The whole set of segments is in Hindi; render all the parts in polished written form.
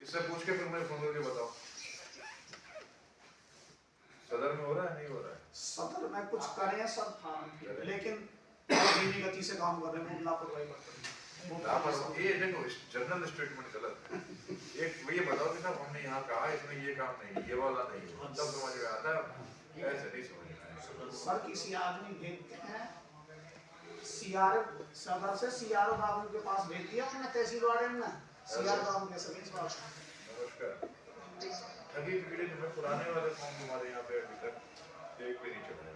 इससे पूछ के फिर मुझे फोन करके बताओ सदर में हो रहा है नहीं हो रहा है? सदर में कुछ करें सब था, लेकिन धीमी गति से काम कर रहे हैं, लापरवाही बरत ये देखो जनरल स्टेटमेंट गलत है। एक ये बताओ कि साहब हमने यहाँ कहा इसमें ये काम नहीं, ये वाला नहीं, तब समझ में आता है, ऐसे नहीं समझ में आएगा। सर किसी आदमी भेजते हैं सीआर सदर से सीआर बाबू के पास भेज दिया उन्होंने, तहसील वाले ने सीआर बाबू के सभी पास। नमस्कार। ठगी पीड़ित में पुराने वाले फॉर्म हमारे यहाँ पे अभी तक एक भी नहीं चला है।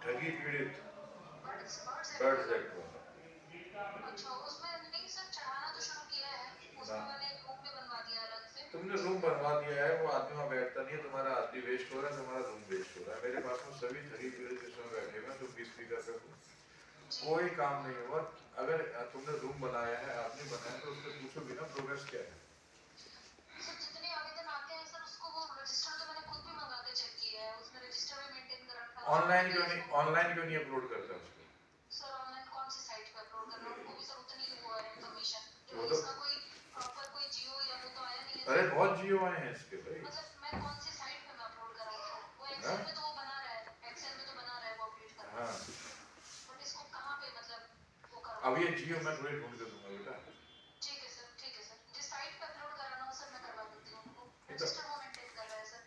ठगी पीड़ित बर्ड्स एक्ट वाला। अच्छा, उसमें नहीं सर चढ़ाना तो शुरू किया है, उसमें मैंने एक रूम भी बनवा दिया अलग से। तुमने रूम बनवा दिया है, वो आदमी वहाँ बैठता नहीं है, तुम्हारा आदमी वेस्ट हो रहा है, तुम्हारा रूम वेस्ट हो रहा है। मेरे पास में सभी ठगी पीड़ित जिसमें बैठे हुए तो 20 स्पीकर पे कोई काम नहीं हुआ। अगर तुमने रूम बनाया है, आदमी बनाया तो उससे पूछो भी ना प्रोग्रेस क्या है। सर जितने आवेदन आते हैं सर उसको वो रजिस्टर तो मैंने खुद भी मंगा के चेक किया है, उसमें रजिस्टर भी मेंटेन कर रखा है। ऑनलाइन क्यों नहीं अपलोड करता उसको? सर ऑनलाइन कौन सी साइट पे अपलोड करना है, उनको भी सर उतनी ही हुआ है इन्फॉर्मेशन, वो जो तो इसका कोई प्रॉपर कोई जियो या वो तो आया नहीं है। अरे बहुत जियो आए हैं इसके भाई। मतलब मैं कौन सी साइट पे मैं अपलोड कराऊं? वो एक्सेल में तो वो बना रहा है, एक्सेल में तो बना रहा है वो अपडेट कर रहा है, बट इसको कहां पे मतलब वो करूं? अब ये जियो मैं थोड़ी ढूंढ के दूंगा बेटा। ठीक है सर, जिस साइट पे अपलोड कराना हो सर मैं करवा देती हूं उनको, रजिस्टर वो मेंटेन कर रहा है सर।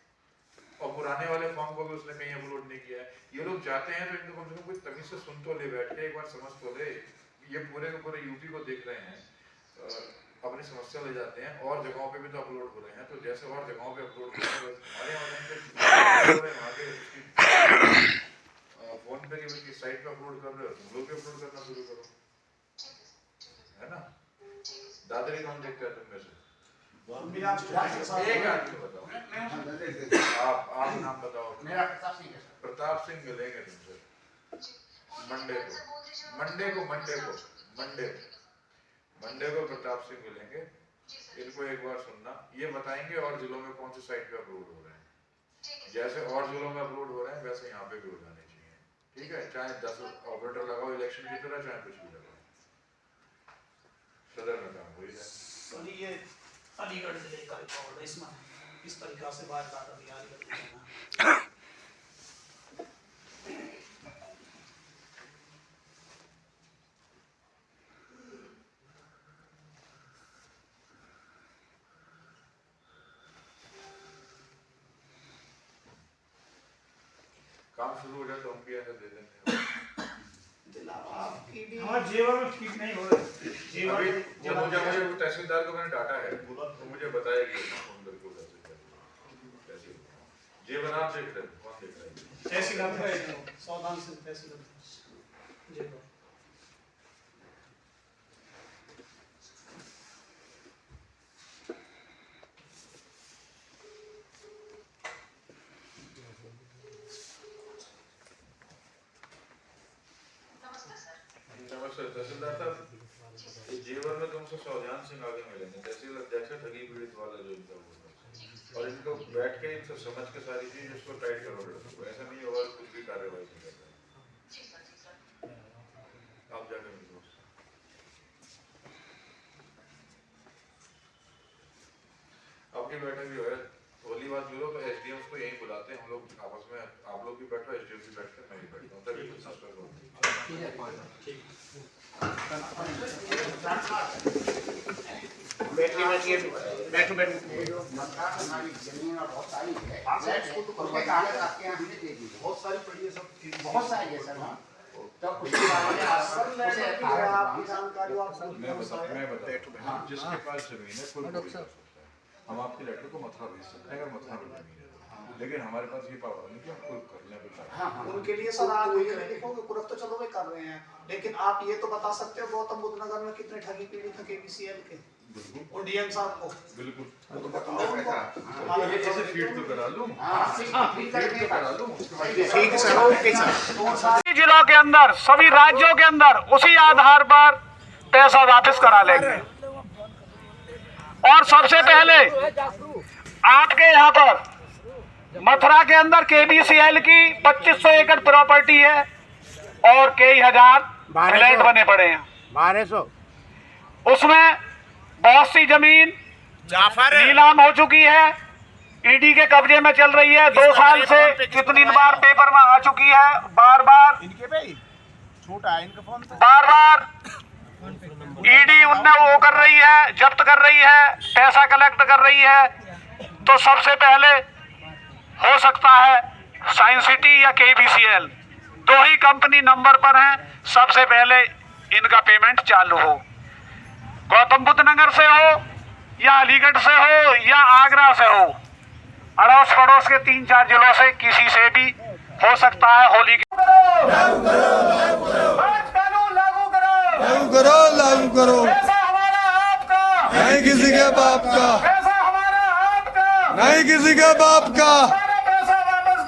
और पुराने वाले फॉर्म को भी उसने कहीं अपलोड नहीं किया है। ये लोग जाते हैं तो इनको कम से कम कुछ तमीज से सुन तो ले, बैठ के एक बार समझ तो ले। ये पूरे के पूरे यूपी को देख रहे हैं, अपनी समस्या ले जाते हैं, और जगहों पे भी तो अपलोड हो रहे हैं। तो जैसे और जगहों पे अपलोड हो रहे हैं हमारे फोन पे की साइट पे अपलोड कर रहे हो, तुम लोग भी अपलोड करना शुरू करो, है ना? दादरी कौन देखता है तुम में से? एक आदमी बताओ, आप नाम बताओ। मेरा प्रताप सिंह है सर। प्रताप सिंह मिलेंगे तुमसे मंडे को प्रताप सिंह मिलेंगे। इनको एक बार सुनना, ये बताएंगे और जिलों में कौन सी साइट पे अपलोड हो रहे हैं। जैसे और जिलों में अपलोड हो रहे हैं वैसे यहाँ पे भी हो जाने चाहिए, ठीक है? चाहे 10 ऑपरेटर लगाओ इलेक्शन की तरह, चाहे कुछ भी लगाओ, सदर में काम हो ही जाए। ये अलीगढ़ जिले का रिकॉर्ड है, इसमें इस तरीका से बाहर डाटा दिया अलीगढ़। काम शुरू हो जाए तो हम भी ऐसे दे देंगे। हमारे जेवर में ठीक नहीं हो रहे। अभी मुझे तहसीलदार को मैंने डाटा है, तो मुझे बताएगी फोन करके उधर से जेवर आप देख रहे हो, कौन देख रहा है? तहसीलदार है, सावधान से तहसीलदार जेवर। नमस्ते तहसीलदार साहब, जेवर में तुमसे सौजान सिंह आगे मिलेंगे, तहसील अध्यक्ष ठगी पीड़ित वाला जो इनका होगा, और इनको बैठ के इनसे समझ के सारी चीज इसको टाइट करोगे। ऐसा नहीं होगा कुछ भी कार्रवाई नहीं करता। आप जाके मिलो। आपकी बैठक जो है होली बात जो तो एसडीएम को यहीं बुलाते हैं हम लोग आपस में, आप लोग भी बैठो, एसडीएम भी बैठते हैं, मैं भी बैठता हूँ, तभी कुछ नष्ट करो। बैठो हमारी जमीन और बहुत सारी है, उसके कागज आपके यहाँ हमने दे दी, बहुत सारी पड़ी है सब, बहुत सारी है सर। हाँ तब उसके बाद आपकी जानकारी मैं बता जिसके पास जमीन है कोई भी कर सकता है, हम आपके लेटर को मथुरा भेज सकते हैं अगर मथुरा में जमीन है, लेकिन हमारे पास ये पावर नहीं कि हम कोई कर लें। उनके लिए सर आप ये लिखोगे पूरा तो चलो वे कर रहे हैं, लेकिन आप ये तो बता सकते हो गौतम बुद्ध नगर में कितने ठगी पीड़ित थे केबीसीएल के और डीएम साहब को? बिल्कुल, तो बताओ उनको, ऐसे फीड तो करा लूं, ठीक है सर, ओके सर। जिलों के अंदर, सभी राज्यों के अंदर उसी आधार पर पैसा वापस करा लेंगे। और सबसे पहले आपके यहाँ पर मथुरा के अंदर केबीसीएल की 2500 एकड़ प्रॉपर्टी है और कई हजार फ्लैट बने पड़े हैं। 1200 उसमें बहुत सी जमीन नीलाम हो चुकी है, ईडी के कब्जे में चल रही है। 2 साल से कितनी बार पेपर में आ चुकी है, बार बार ईडी उनने वो कर रही है, जब्त कर रही है, पैसा कलेक्ट कर रही है। तो सबसे पहले हो सकता है साइंस सिटी या केबीसीएल, 2 ही कंपनी नंबर पर हैं, सबसे पहले इनका पेमेंट चालू हो। गौतम बुद्ध नगर से हो या अलीगढ़ से हो या आगरा से हो, अड़ोस पड़ोस के 3-4 जिलों से किसी से भी हो सकता है। होली के कानून लागू करो, पैसा हमारा आपका, नहीं किसी के बाप का, पैसा हमारा आपका, नहीं किसी के बाप का। हमारा पैसा वापस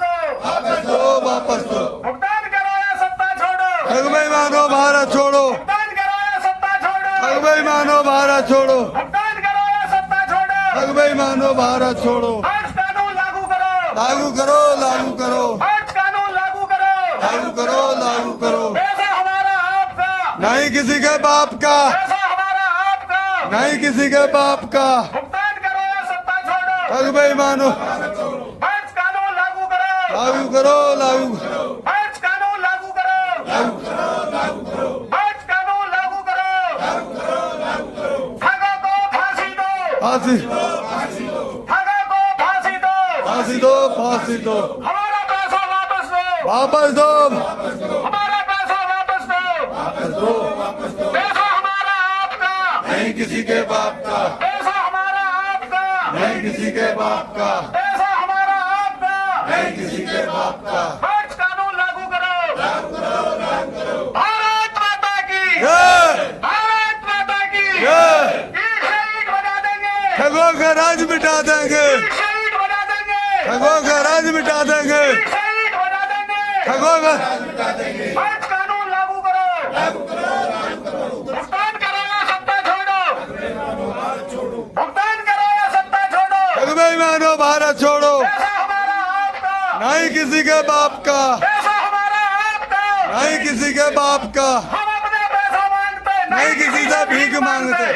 दो, वापस दो। भुगतान करो या सत्ता छोड़ो, ठग बेईमानो भारत छोड़ो, भुगतान करो या सत्ता छोड़ो, ठग बेईमानो भारत छोड़ो, भुगतान करो या सत्ता छोड़ो, ठग बेईमानो भारत छोड़ो। आज कानून लागू करो, लागू करो, लागू करो, आज कानून लागू करो, लागू करो, लागू करो। पैसा हमारा आपका, नहीं किसी के बाप का, पैसा हमारा आपका, नहीं किसी के बाप का। भुगतान करो या सत्ता छोड़ो, ठग बेईमानो आज कानून लागू करो, लागू करो, लागू करो, आज कानून लागू करो, आज कानून लागू करो, ठगों को फांसी दो, फांसी ठगों को फांसी दो, फांसी दो, फांसी दो, हमारा पैसा वापस दो, वापस दो, हमारा पैसा वापस दो, पैसा हमारा आपका, नहीं किसी के बाप का, पैसा हमारा आपका, नहीं किसी के बाप का, पैसा हमारा आपका, नहीं किसी के बाप का। आज कानून लागू करो, भारत माता की, जय, भारत माता की, जय। ईट शहीद बना देंगे, ठगों का राज मिटा देंगे, ईट शहीद बना देंगे, ठगों का राज मिटा देंगे, ईट शहीद बना देंगे, ठगों का आज कानून लागू करो, भुगतान करो या सत्ता छोड़ो, भुगतान करो या सत्ता छोड़ो, ठग बेईमानो भारत छोड़ो, पैसा हमारा आपका, नहीं किसी के बाप का, पैसा हमारा आपका, नहीं किसी के बाप का। हम अपना पैसा मांगते, नहीं किसी से भीख मांगते,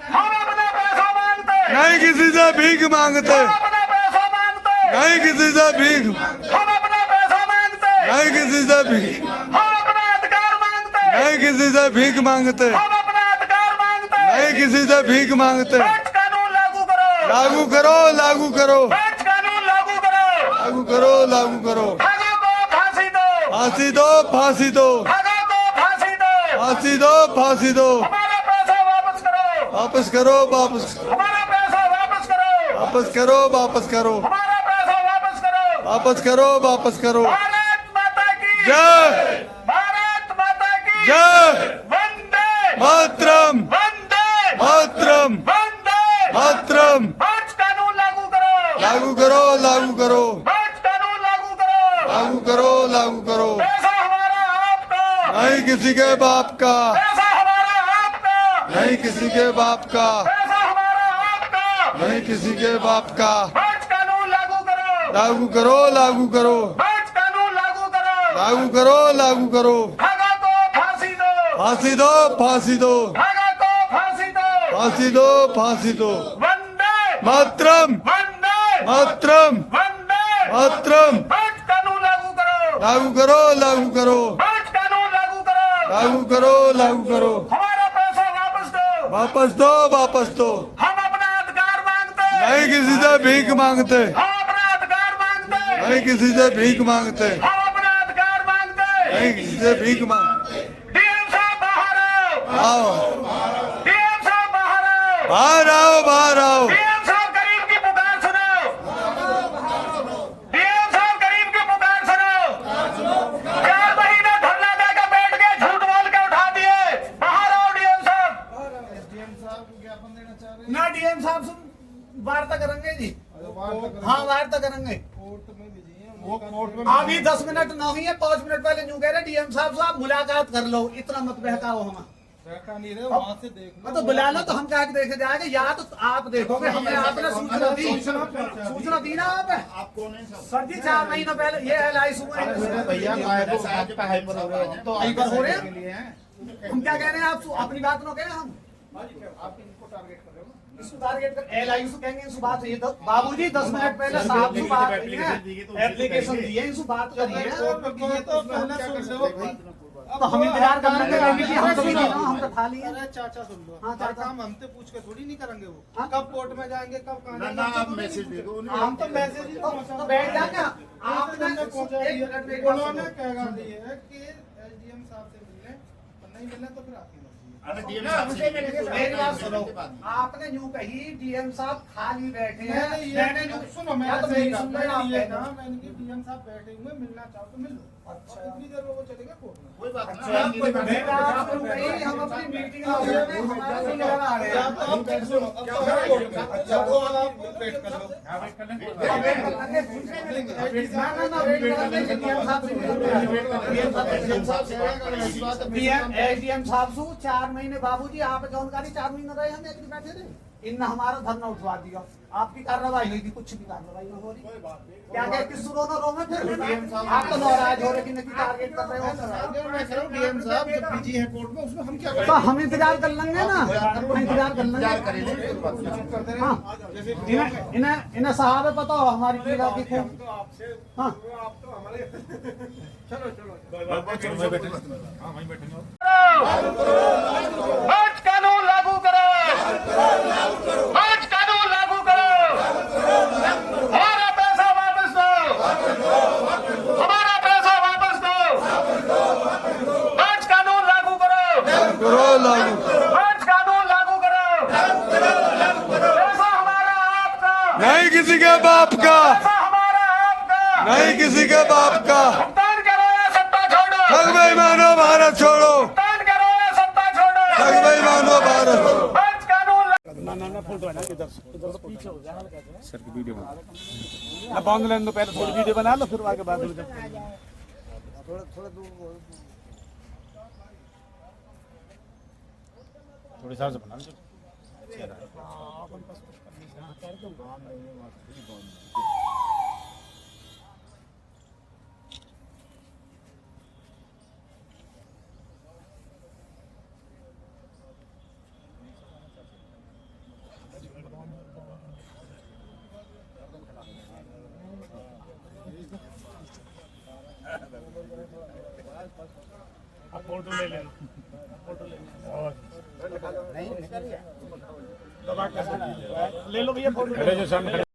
हम अपना पैसा मांगते, नहीं किसी से भीख मांगते, हम अपना पैसा मांगते, नहीं किसी से भीख, हम अपना पैसा मांगते, नहीं किसी से भीख, हम अपना अधिकार मांगते, नहीं किसी से भीख मांगते, हम अपना अधिकार मांगते, नहीं किसी से भीख मांगते। आज कानून लागू करो, लागू करो, लागू करो, आज कानून लागू करो, लागू करो, लागू करो। ठगों को फांसी दो, फांसी दो, फांसी दो, ठगों को फांसी दो, फांसी दो, फांसी दो। हमारा पैसा वापस करो, वापस करो, वापस हमारा पैसा वापस करो, वापस करो, वापस करो, हमारा पैसा वापस करो, वापस करो, वापस करो। भारत माता की जय, भारत माता की जय। वंदे मातरम, वंदे मातरम, वंदे मातरम। आज कानून लागू करो, लागू करो, लागू करो, आज कानून लागू करो, लागू करो, लागू करो। पैसा हमारा आपका, नहीं किसी के बाप का, पैसा हमारा आपका, नहीं किसी के बाप का, पैसा हमारा आपका, नहीं किसी के बाप का। आज कानून लागू करो, लागू करो, लागू करो, आज कानून लागू करो, लागू करो, लागू करो। ठगों को फांसी दो, फांसी दो, फांसी दो, ठगों को फांसी दो, फांसी दो, फांसी दो। वंदे मातरम, वंदे मातरम, वंदे मातरम। आज कानून लागू करो, लागू करो, लागू करो, आज कानून लागू करो, लागू करो, लागू करो। हमारा पैसा वापस दो, वापस दो, वापस दो। हम अपना अधिकार मांगते, नहीं किसी से भीख मांगते, हम अपना अधिकार मांगते, नहीं किसी से भीख मांगते, हम अपना अधिकार मांगते, नहीं किसी से भीख मांगते। डीएम साहब बाहर आओ, आओ, डीएम साहब बाहर आओ, बाहर आओ, बाहर आओ। डीएम साहब गरीब की पुकार सुनो, डीएम साहब गरीब की पुकार सुनो, 4 महीने धरना देकर बैठ गए, झूठ बोल के उठा दिए, बाहर आओ डीएम साहब, ना डीएम साहब से वार्ता करेंगे जी, हाँ वार्ता करेंगे। अभी 10 मिनट ना हुई है, 5 मिनट पहले यूं कह रहे डीएम साहब मुलाकात कर लो, इतना मत बहकाओ हम। हाँ तो बुला लो, तो हम क्या देखे जाएंगे, या तो आप देखोगे, हमने आपने सूचना दी ना आप सर जी 4 महीनों पहले ये LIC तो हो रहे हैं। हम क्या कह रहे हैं, आप अपनी बात नो कहें, हम इसको टारगेट कर एलआई से कहेंगे इनसे बात हुई तो बाबूजी 10 मिनट पहले साहब से बात हुई है, एप्लीकेशन दिए इनसे बात करिए। तो हम इंतजार कर लेंगे कि हम तो नहीं ना, हम तो खा लिए। अरे चाचा सुन लो, हाँ, हर चाचा। काम हमसे पूछ के थोड़ी नहीं करेंगे वो। हाँ? कब कोर्ट में जाएंगे, कब कहाँ जाएंगे, हमसे थोड़ी नहीं पूछेंगे। हम तो मैसेज ही तो बैठ जाके आपने आपने पहुंचा एक दिया। मिनट में एक बात उन्होंने सुनो। क्या कहा दिया है कि एसडीएम साहब से मिलने, और नहीं मिलने तो फिर आपकी मर्जी है। मेरी बात सुनो, आपने यूं कही डीएम साहब खाली बैठे हैं, मैंने यूं सुनो, या तो मेरी सुन रहे हैं आप ये कहना। कहा मैंने कि डीएम साहब बैठे हुए, मिलना चाहो तो मिल लो। अच्छा। और इतनी देर में वो चलेगा कोर्ट में। कोई बात मैंने आपको कही हम अपनी मीटिंग में हमारा सुनने आ रहे हैं। अब सुनो, अब तो है कोर्ट में। अच्छा, वो वाला आप वेट कर लो। ना वेट कर लेंगे डीएम साहब से एसडीएम साहब से 4 महीने बाबूजी आप जानकारी 4 महीने रहे हम एक बैठे थे, इन हमारा धरना उठवा दिया, आपकी कार्रवाई हुई थी, कुछ भी कार्रवाई न हो रही। क्या क्या किस रोना रो में फिर आप तो नाराज हो रहे कि नहीं टारगेट कर रहे हो। डीएम साहब जब बिजी है कोर्ट में, उसमें हम क्या तो हम इंतजार कर लेंगे ना, हम इंतजार कर लेंगे। हाँ इन्हें साहब है पता हो हमारी पीड़ा की खूब। हाँ आज कानून लागू करो, आज कानून लागू करो, हमारा पैसा वापस दो, हमारा पैसा वापस दो, आज कानून लागू करो, करो लागू आज कानून लागू करो, पैसा हमारा आपका, नहीं किसी के बाप का, पैसा हमारा आपका, नहीं किसी के बाप का। भुगतान करो या सत्ता छोड़ो, ठग बेईमानो भारत छोड़ो, भुगतान करो या सत्ता छोड़ो, ठग बेईमानो भारत। आज कानून बांध लेने दो पहले, थोड़ी वीडियो बना लो फिर आगे बात हो जाए। थोड़ी साल से बना लो। फोटो ले लेना, फोटो ले लेना। ले लो भैया फोटो।